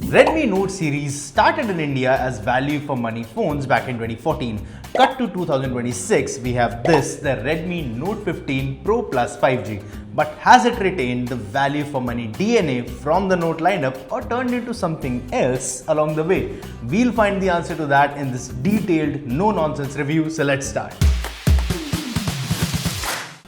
Redmi Note series started in India as value for money phones back in 2014. Cut to 2026, we have this, the Redmi Note 15 Pro Plus 5G. But has it retained the value for money DNA from the Note lineup or turned into something else along the way? We'll find the answer to that in this detailed, no-nonsense review, so let's start.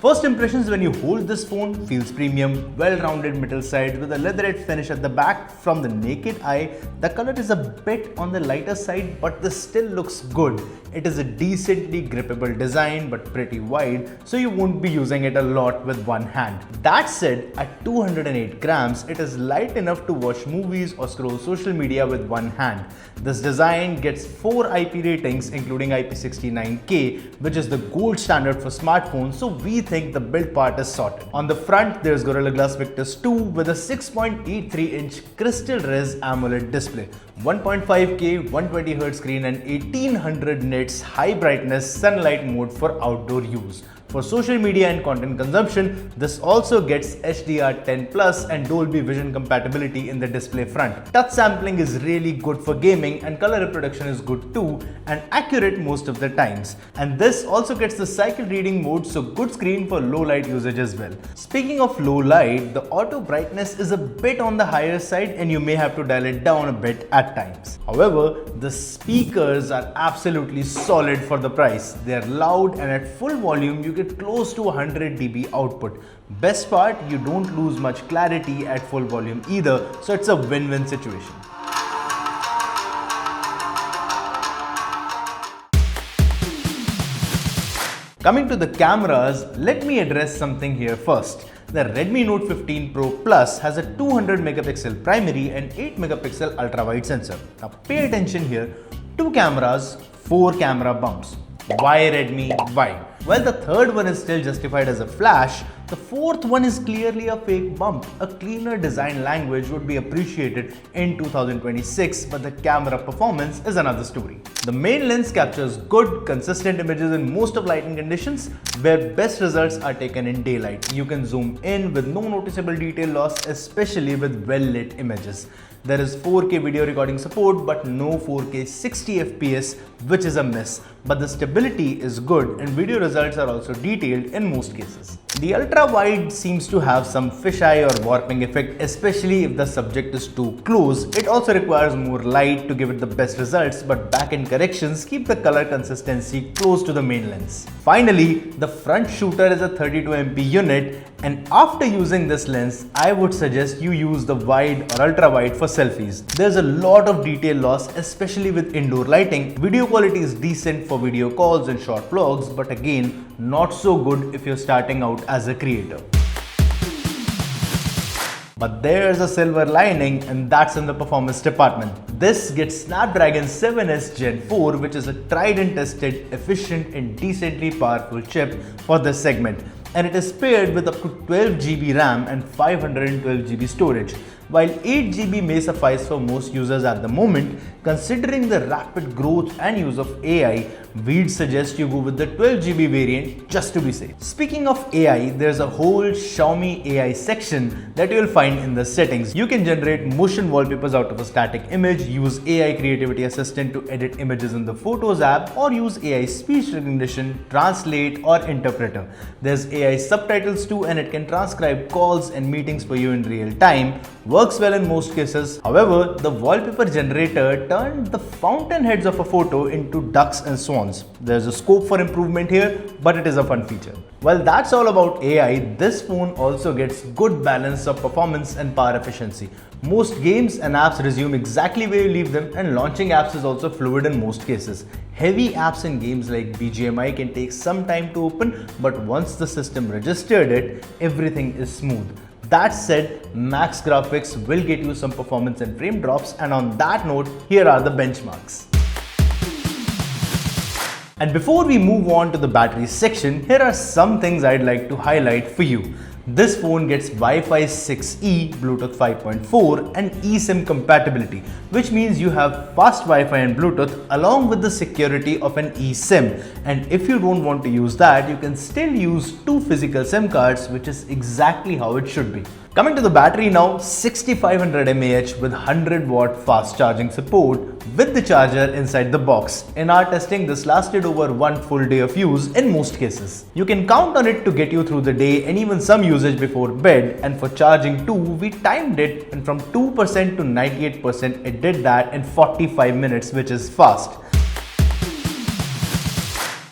First impressions when you hold this phone feels premium, well-rounded metal side with a leatherette finish at the back. From the naked eye, the color is a bit on the lighter side, but this still looks good. It is a decently grippable design but pretty wide, so you won't be using it a lot with one hand. That said, at 208 grams, it is light enough to watch movies or scroll social media with one hand. This design gets 4 IP ratings including IP69K, which is the gold standard for smartphones, so we think the build part is sorted. On the front, there's Gorilla Glass Victus 2 with a 6.83-inch Crystal Res AMOLED display, 1.5K 120Hz screen and 1800 nits high brightness sunlight mode for outdoor use. For social media and content consumption, this also gets HDR10 Plus and Dolby Vision compatibility in the display front. Touch sampling is really good for gaming and color reproduction is good too and accurate most of the times. And this also gets the cycle reading mode, so good screen for low light usage as well. Speaking of low light, the auto brightness is a bit on the higher side and you may have to dial it down a bit at times. However, the speakers are absolutely solid for the price. They are loud and at full volume you get close to 100 dB output. Best part, you don't lose much clarity at full volume either, so it's a win-win situation. Coming to the cameras, let me address something here first. The Redmi Note 15 Pro Plus has a 200 megapixel primary and 8 megapixel ultra-wide sensor. Now pay attention here, 2 cameras, 4 camera bumps. Why Redmi? Why? Well, the third one is still justified as a flash. The fourth one is clearly a fake bump. A cleaner design language would be appreciated in 2026, but the camera performance is another story. The main lens captures good, consistent images in most of lighting conditions, where best results are taken in daylight. You can zoom in with no noticeable detail loss, especially with well-lit images. There is 4K video recording support but no 4K 60 FPS, which is a miss. But the stability is good and video results are also detailed in most cases. The ultra-wide seems to have some fisheye or warping effect, especially if the subject is too close. It also requires more light to give it the best results, but back-end corrections keep the color consistency close to the main lens. Finally, the front shooter is a 32MP unit, and after using this lens, I would suggest you use the wide or ultra-wide for selfies. There's a lot of detail loss, especially with indoor lighting. Video quality is decent for video calls and short vlogs, but again, not so good if you're starting out as a creator. But there's a silver lining, and that's in the performance department. This gets Snapdragon 7S Gen 4, which is a tried and tested, efficient and decently powerful chip for this segment. And it is paired with up to 12GB RAM and 512GB storage. While 8GB may suffice for most users at the moment, considering the rapid growth and use of AI, we'd suggest you go with the 12GB variant just to be safe. Speaking of AI, there's a whole Xiaomi AI section that you'll find in the settings. You can generate motion wallpapers out of a static image, use AI Creativity Assistant to edit images in the Photos app, or use AI speech recognition, translate or interpreter. There's AI subtitles too, and it can transcribe calls and meetings for you in real time. Works well in most cases. However, the wallpaper generator turned the fountain heads of a photo into ducks and swans. There's a scope for improvement here, but it is a fun feature. Well, that's all about AI. This phone also gets good balance of performance and power efficiency. Most games and apps resume exactly where you leave them, and launching apps is also fluid in most cases. Heavy apps and games like BGMI can take some time to open, but once the system registered it, everything is smooth. That said, max graphics will get you some performance and frame drops, and on that note, here are the benchmarks. And before we move on to the battery section, here are some things I'd like to highlight for you. This phone gets Wi-Fi 6E, Bluetooth 5.4 and eSIM compatibility, which means you have fast Wi-Fi and Bluetooth along with the security of an eSIM. And if you don't want to use that, you can still use two physical SIM cards, which is exactly how it should be. Coming to the battery now, 6500 mAh with 100 watt fast charging support with the charger inside the box. In our testing, this lasted over one full day of use in most cases. You can count on it to get you through the day and even some usage before bed, and for charging too, we timed it, and from 2% to 98% it did that in 45 minutes, which is fast.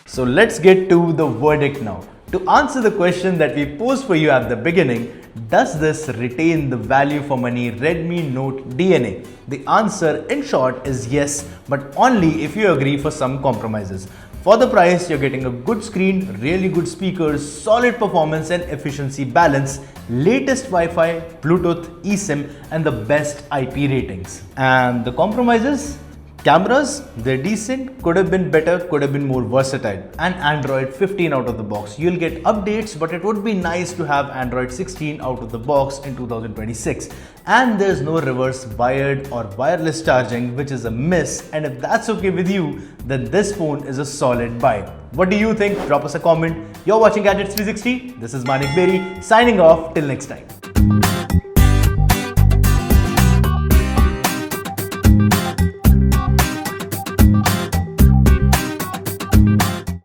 So let's get to the verdict now. To answer the question that we posed for you at the beginning, does this retain the value for money Redmi Note DNA? The answer in short is yes, but only if you agree for some compromises. For the price, you're getting a good screen, really good speakers, solid performance and efficiency balance, latest Wi-Fi, Bluetooth, eSIM and the best IP ratings. And the compromises? Cameras, they're decent, could have been better, could have been more versatile. And Android 15 out of the box. You'll get updates, but it would be nice to have Android 16 out of the box in 2026. And there's no reverse wired or wireless charging, which is a miss. And if that's okay with you, then this phone is a solid buy. What do you think? Drop us a comment. You're watching Gadgets 360. This is Manik Beri signing off. Till next time.